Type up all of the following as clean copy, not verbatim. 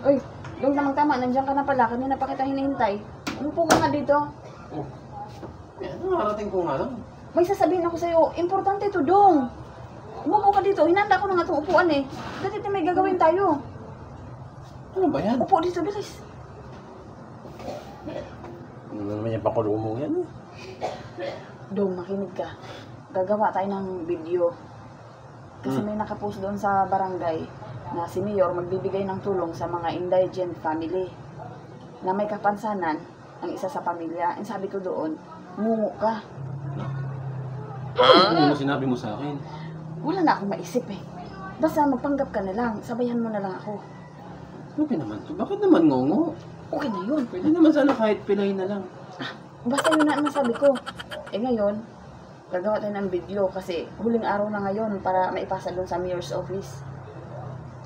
Uy, yung tamang-tama, nandiyan ka na pala. Kanina pa kita hinihintay. Umupo ka nga dito. Oh. Nakarating ko nga lang. May sasabihin ako sa'yo. Importante to, Dong. Umupo ka dito. Hinanda ko na nga itong upuan eh. Dati may gagawin tayo. Ano ba yan? Upo dito, bilis. Ano naman yung pakulumong yan? Dong, makinig ka. Gagawa tayo ng video. Kasi may nakapost doon sa barangay na si Mayor magbibigay ng tulong sa mga indigent family na may kapansanan ang isa sa pamilya. And sabi ko doon, ngungo ka. Ano sinabi mo sa akin? Wala na akong maisip eh. Basta magpanggap ka na lang. Sabayan mo na lang ako. Ano naman to? Bakit naman ngongo? Okay na yun. Pwede naman sana kahit pilay na lang. Basta yun na ang sabi ko. Eh ngayon, gagawa tayo ng video kasi huling araw na ngayon para maipasa doon sa mayor's office.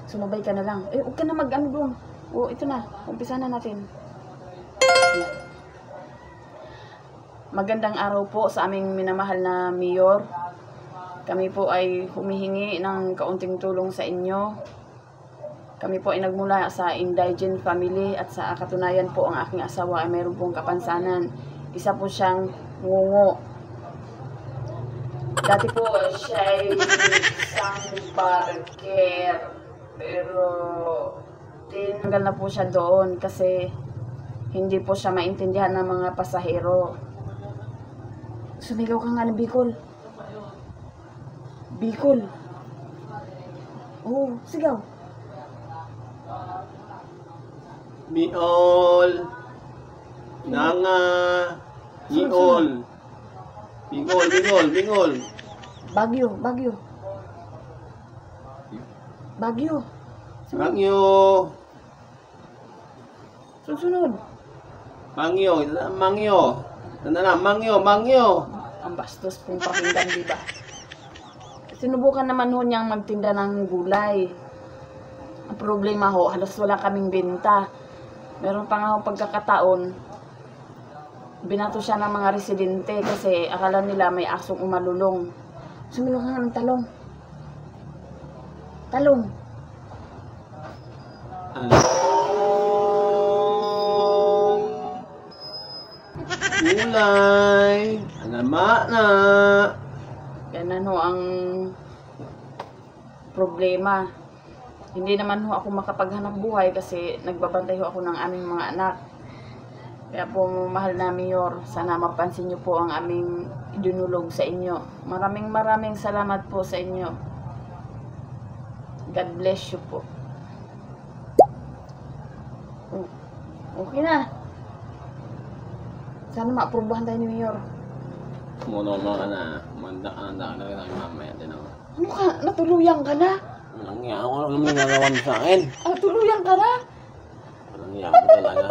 Sumabay ka na lang. Eh, huwag ka na mag-ano doon. O, ito na. Umpisa na natin. Yan. Magandang araw po sa aming minamahal na mayor. Kami po ay humihingi ng kaunting tulong sa inyo. Kami po ay nagmula sa indigent family at sa katunayan po ang aking asawa ay mayroon pong kapansanan. Isa po siyang ngungo. Dati po siya ay isang barker. Pero tinanggal na po siya doon kasi hindi po siya maintindihan ng mga pasahero. Sumigaw ka nga ng Bicol. Bicol. Oo, sigaw. Biol. Nanga. Biol. Bingol, bingol, bingol. Bagyo, bagyo. Bagyo. Bangyo. Sunod. Mangyo, mangyo. Ano mangyo, mangyo. Ang bastos pong pakinggan, di ba? Sinubukan naman ho niyang magtinda ng gulay. Ang problema ho, halos wala kaming benta. Meron pa nga ho pagkakataon, binato siya ng mga residente kasi akala nila may asong umalulong. Sumigaw ka nga ng talong. Talong. Gulay. Alama na. Ganun ho ang problema. Hindi naman ho ako makapaghanap buhay kasi nagbabantay ho ako ng aming mga anak. Kaya po, mahal na Mayor, sana mapansin niyo po ang aming idinulog sa inyo. Maraming salamat po sa inyo. God bless you po. Okay na. Sana maaprubahan tayo ni Mayor. Muno mga na. Manda ka na mamaya din ako. Ano ka? Natuluyan ka na? Walang iya ako. Alam mo yung nagawa mo sa akin. Ah, tuluyan ka na? Walang iya ako talaga.